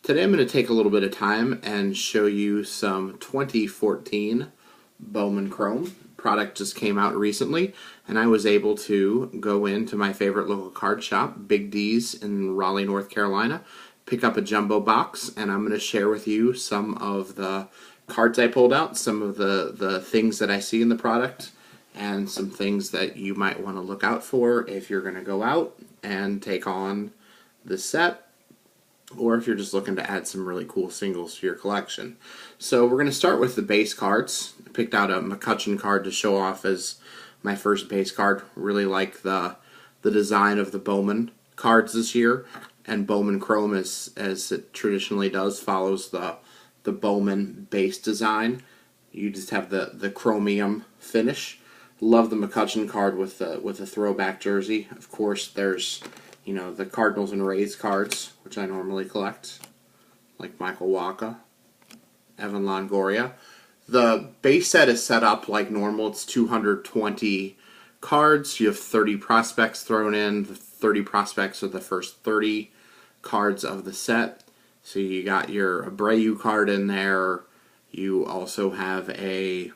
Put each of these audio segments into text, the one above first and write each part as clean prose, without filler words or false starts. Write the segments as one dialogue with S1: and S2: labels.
S1: Today I'm going to take a little bit of time and show you some 2014 Bowman Chrome. Product just came out recently, and I was able to go into my favorite local card shop, Big D's in Raleigh, North Carolina, pick up a jumbo box, and I'm going to share with you some of the cards I pulled out, some of the things that I see in the product, and some things that you might want to look out for if you're going to go out and take on this set, or if you're just looking to add some really cool singles to your collection. So we're going to start with the base cards. I picked out a McCutcheon card to show off as my first base card. Really like the design of the Bowman cards this year, and Bowman Chrome, as it traditionally does, follows the Bowman base design. You just have the chromium finish. Love the McCutcheon card with a throwback jersey. Of course, there's the Cardinals and Rays cards, which I normally collect, like Michael Wacha, Evan Longoria. The base set is set up like normal. It's 220 cards. You have 30 prospects thrown in. The 30 prospects are the first 30 cards of the set. So you got your Abreu card in there. You also have a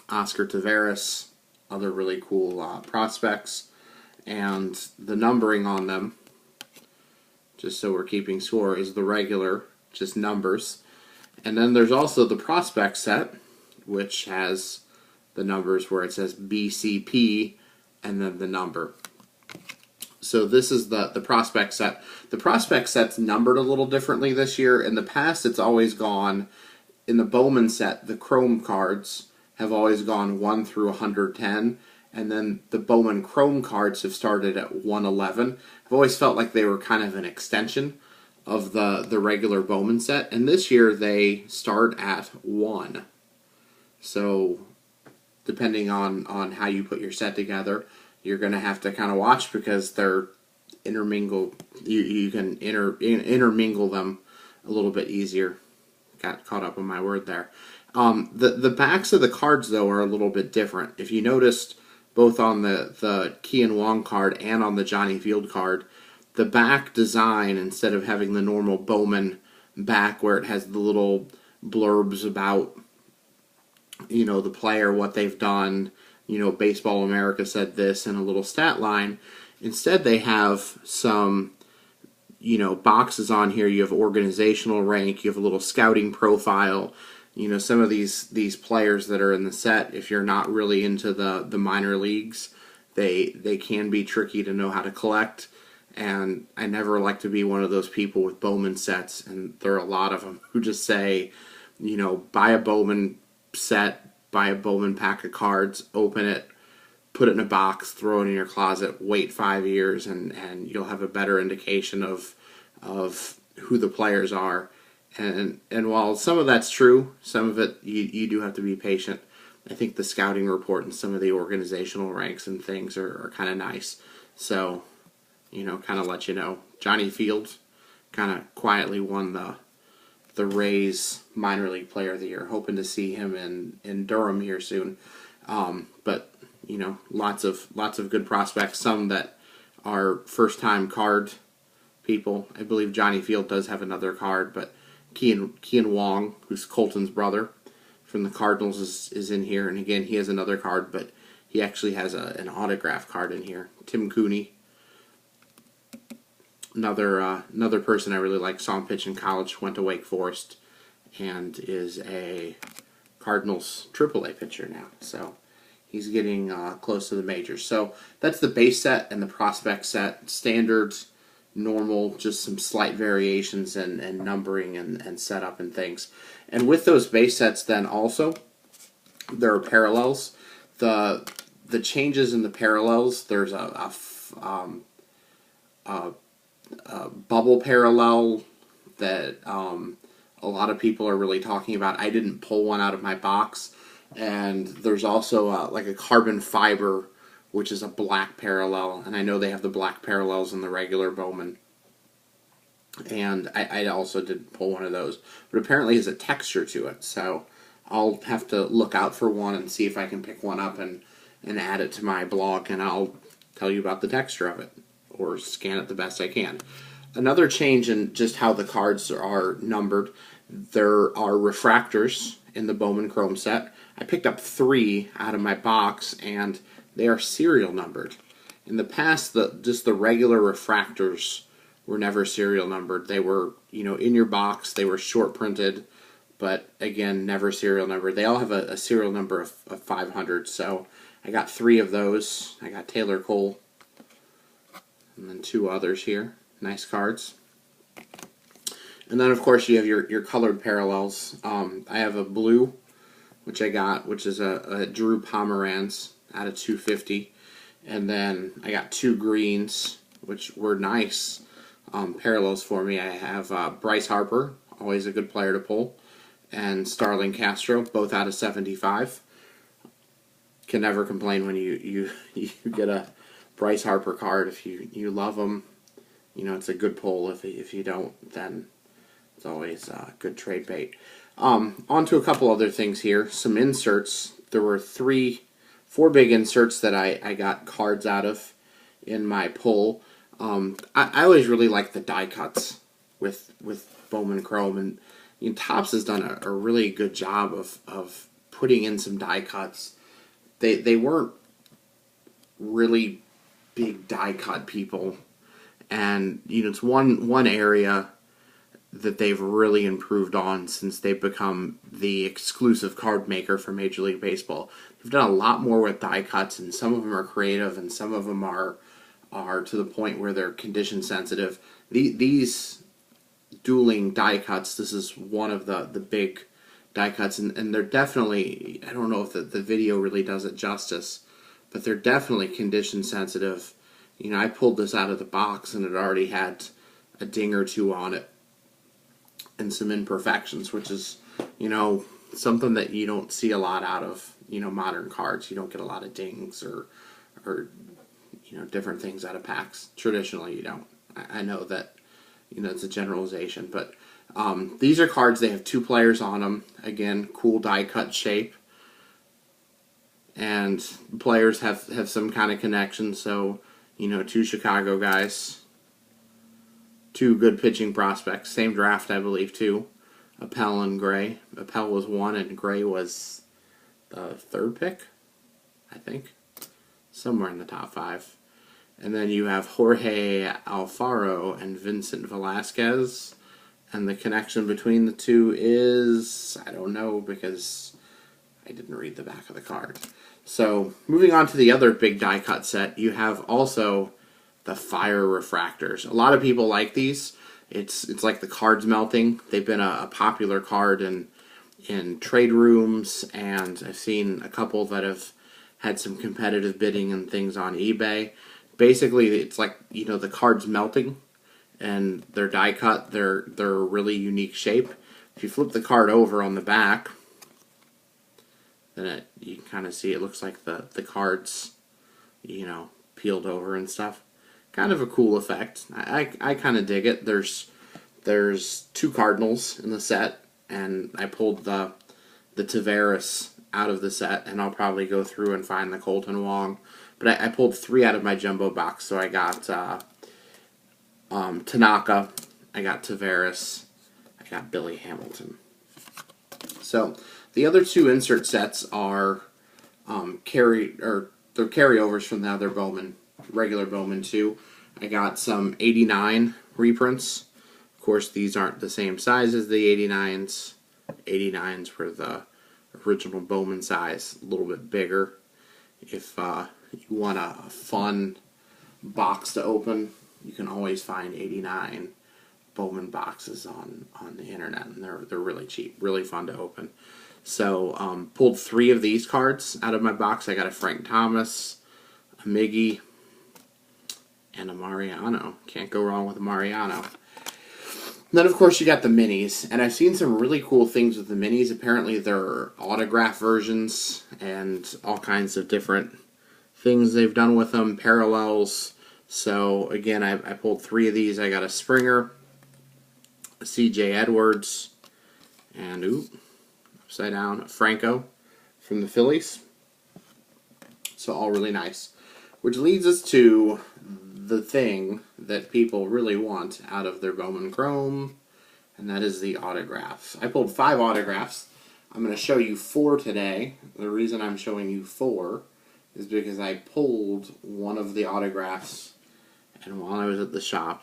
S1: Oscar Taveras, other really cool prospects. And the numbering on them, just so we're keeping score, is the regular, just numbers. And then there's also the prospect set, which has the numbers where it says BCP and then the number. So this is the prospect set. The prospect set's numbered a little differently this year. In the past, it's always gone, in the Bowman set, the Chrome cards have always gone 1 through 110. And then the Bowman Chrome cards have started at 111. I've always felt like they were kind of an extension of the regular Bowman set. And this year they start at 1. So depending on how you put your set together, you're going to have to kind of watch, because they're intermingled. You can intermingle them a little bit easier. Got caught up on my word there. The backs of the cards, though, are a little bit different. If you noticed, both on the Kean Wong card and on the Johnny Field card, the back design, instead of having the normal Bowman back where it has the little blurbs about the player, what they've done, Baseball America said this, and a little stat line, instead they have some boxes on here. You have organizational rank, you have a little scouting profile. Some of these players that are in the set, if you're not really into the minor leagues, they can be tricky to know how to collect. And I never like to be one of those people with Bowman sets, and there are a lot of them who just say, buy a Bowman set, buy a Bowman pack of cards, open it, put it in a box, throw it in your closet, wait 5 years, and you'll have a better indication of who the players are. And while some of that's true, some of it you do have to be patient. I think the scouting report and some of the organizational ranks and things are kind of nice. So, kind of let you know. Johnny Field kind of quietly won the Rays minor league player of the year. Hoping to see him in Durham here soon. But lots of good prospects. Some that are first time card people. I believe Johnny Field does have another card, but Kean Wong, who's Colton's brother from the Cardinals, is in here. And again, he has another card, but he actually has an autograph card in here. Tim Cooney, another person I really like, saw him pitch in college, went to Wake Forest, and is a Cardinals AAA pitcher now. So he's getting close to the majors. So that's the base set and the prospect set. Standards, normal, just some slight variations and numbering and setup and things. And with those base sets, then also there are parallels. The changes in the parallels, there's a bubble parallel that a lot of people are really talking about. I didn't pull one out of my box. And there's also like a carbon fiber, which is a black parallel, and I know they have the black parallels in the regular Bowman. And I also did pull one of those, but apparently has a texture to it, so I'll have to look out for one and see if I can pick one up and add it to my blog, and I'll tell you about the texture of it, or scan it the best I can. Another change in just how the cards are numbered, there are refractors in the Bowman Chrome set. I picked up 3 out of my box, and they are serial numbered. In the past, just the regular refractors were never serial numbered. They were, in your box. They were short printed, but again, never serial numbered. They all have a serial number of 500. So I got 3 of those. I got Taylor Cole, and then 2 others here. Nice cards. And then, of course, you have your colored parallels. I have a blue, which I got, which is a Drew Pomeranz out of 250. And then I got 2 greens, which were nice parallels for me. I have Bryce Harper, always a good player to pull, and Starling Castro, both out of 75. Can never complain when you get a Bryce Harper card. If you love him, it's a good pull. If you don't, then it's always a good trade bait. On to a couple other things here. Some inserts. There were 4 big inserts that I got cards out of in my pull. I always really like the die cuts with Bowman Chrome, and Topps has done a really good job of putting in some die cuts. They weren't really big die cut people, and it's one area that they've really improved on since they've become the exclusive card maker for Major League Baseball. They've done a lot more with die cuts, and some of them are creative, and some of them are to the point where they're condition sensitive. These dueling die cuts, this is one of the big die cuts, and they're definitely, I don't know if the video really does it justice, but they're definitely condition sensitive. I pulled this out of the box, and it already had a ding or 2 on it, and some imperfections, which is, something that you don't see a lot out of, modern cards. You don't get a lot of dings or different things out of packs. Traditionally, you don't. I know that, it's a generalization, but these are cards. They have 2 players on them. Again, cool die cut shape, and players have some kind of connection. So, 2 Chicago guys. 2 good pitching prospects. Same draft, I believe, too. Appel and Gray. Appel was 1, and Gray was the 3rd pick, I think. Somewhere in the top 5. And then you have Jorge Alfaro and Vincent Velasquez. And the connection between the 2 is, I don't know, because I didn't read the back of the card. So, moving on to the other big die cut set, you have also the fire refractors. A lot of people like these. It's like the cards melting. They've been a popular card in trade rooms, and I've seen a couple that have had some competitive bidding and things on eBay. Basically, it's like, the cards melting, and they're die cut. They're a really unique shape. If you flip the card over on the back, then you can kind of see it looks like the cards, peeled over and stuff. Kind of a cool effect. I kind of dig it. There's 2 Cardinals in the set, and I pulled the Tavares out of the set, and I'll probably go through and find the Colton Wong. But I pulled 3 out of my jumbo box, so I got Tanaka, I got Tavares, I got Billy Hamilton. So the other 2 insert sets are they're carryovers from the other Bowman. Regular Bowman 2. I got some 89 reprints. Of course, these aren't the same size as the 89s. 89s were the original Bowman size, a little bit bigger. If you want a fun box to open, you can always find 89 Bowman boxes on the internet, and they're really cheap, really fun to open. So, pulled 3 of these cards out of my box. I got a Frank Thomas, a Miggy, and a Mariano. Can't go wrong with a Mariano. Then, of course, you got the minis. And I've seen some really cool things with the minis. Apparently, there are autograph versions and all kinds of different things they've done with them. Parallels. So, again, I pulled 3 of these. I got a Springer, a C.J. Edwards, and, upside down, a Franco from the Phillies. So, all really nice. Which leads us to the thing that people really want out of their Bowman Chrome, and that is the autographs. I pulled 5 autographs. I'm going to show you 4 today. The reason I'm showing you 4 is because I pulled one of the autographs, and while I was at the shop,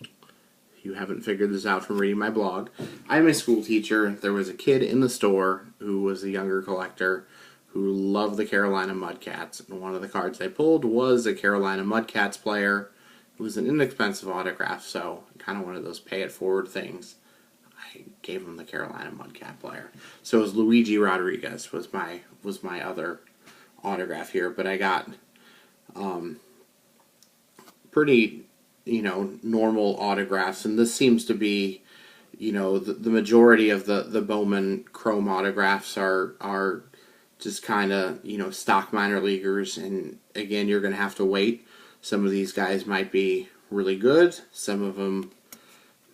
S1: if you haven't figured this out from reading my blog, I'm a school teacher. There was a kid in the store who was a younger collector who loved the Carolina Mudcats, and one of the cards I pulled was a Carolina Mudcats player. It was an inexpensive autograph, so kind of one of those pay-it-forward things. I gave him the Carolina Mudcat player. So it was Luigi Rodriguez was my other autograph here, but I got pretty, normal autographs, and this seems to be, the majority of the Bowman Chrome autographs are just kind of, stock minor leaguers, and again, you're going to have to wait. Some of these guys might be really good. Some of them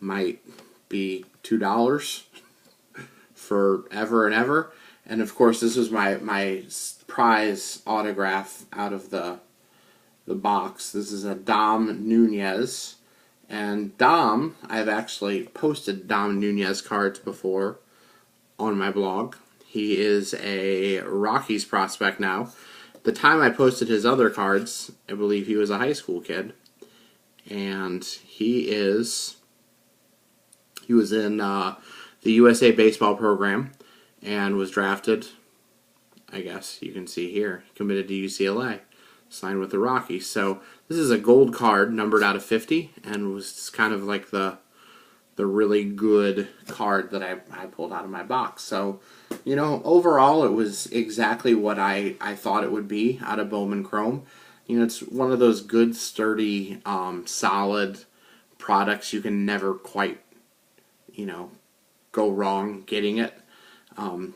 S1: might be $2 forever and ever. And of course, this was my prize autograph out of the box. This is a Dom Nunez. And Dom, I've actually posted Dom Nunez cards before on my blog. He is a Rockies prospect now. The time I posted his other cards, I believe he was a high school kid. And he was in the USA baseball program and was drafted, I guess you can see here, committed to UCLA, signed with the Rockies. So this is a gold card numbered out of 50 and was kind of like the really good card that I pulled out of my box. So, overall it was exactly what I thought it would be out of Bowman Chrome. It's one of those good, sturdy, solid products. You can never quite, go wrong getting it.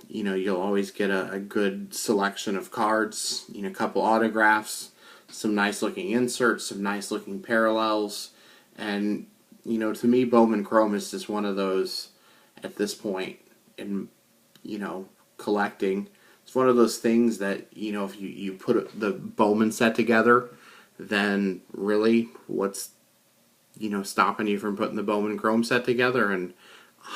S1: You'll always get a good selection of cards, a couple autographs, some nice looking inserts, some nice looking parallels, and to me, Bowman Chrome is just one of those, at this point in, collecting, it's one of those things that, if you put the Bowman set together, then really, what's, stopping you from putting the Bowman Chrome set together? And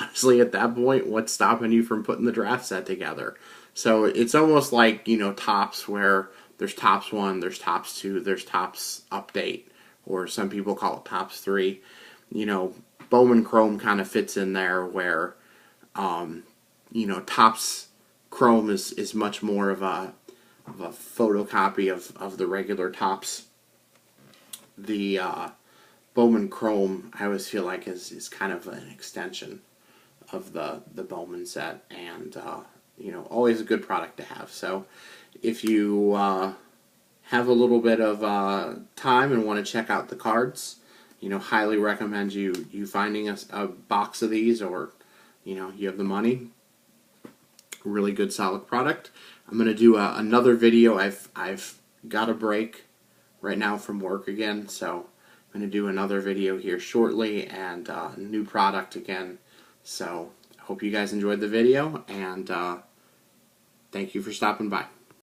S1: honestly, at that point, what's stopping you from putting the draft set together? So it's almost like, Topps, where there's Topps 1, there's Topps 2, there's Topps Update, or some people call it Topps 3. Bowman Chrome kind of fits in there where, Topps Chrome is much more of a photocopy of the regular Topps. The Bowman Chrome, I always feel like is kind of an extension of the Bowman set, and always a good product to have. So if you have a little bit of time and want to check out the cards, highly recommend you finding a box of these, or you have the money. Really good, solid product. I'm going to do another video. I've got a break right now from work again, so I'm going to do another video here shortly, and new product again. So I hope you guys enjoyed the video, and thank you for stopping by.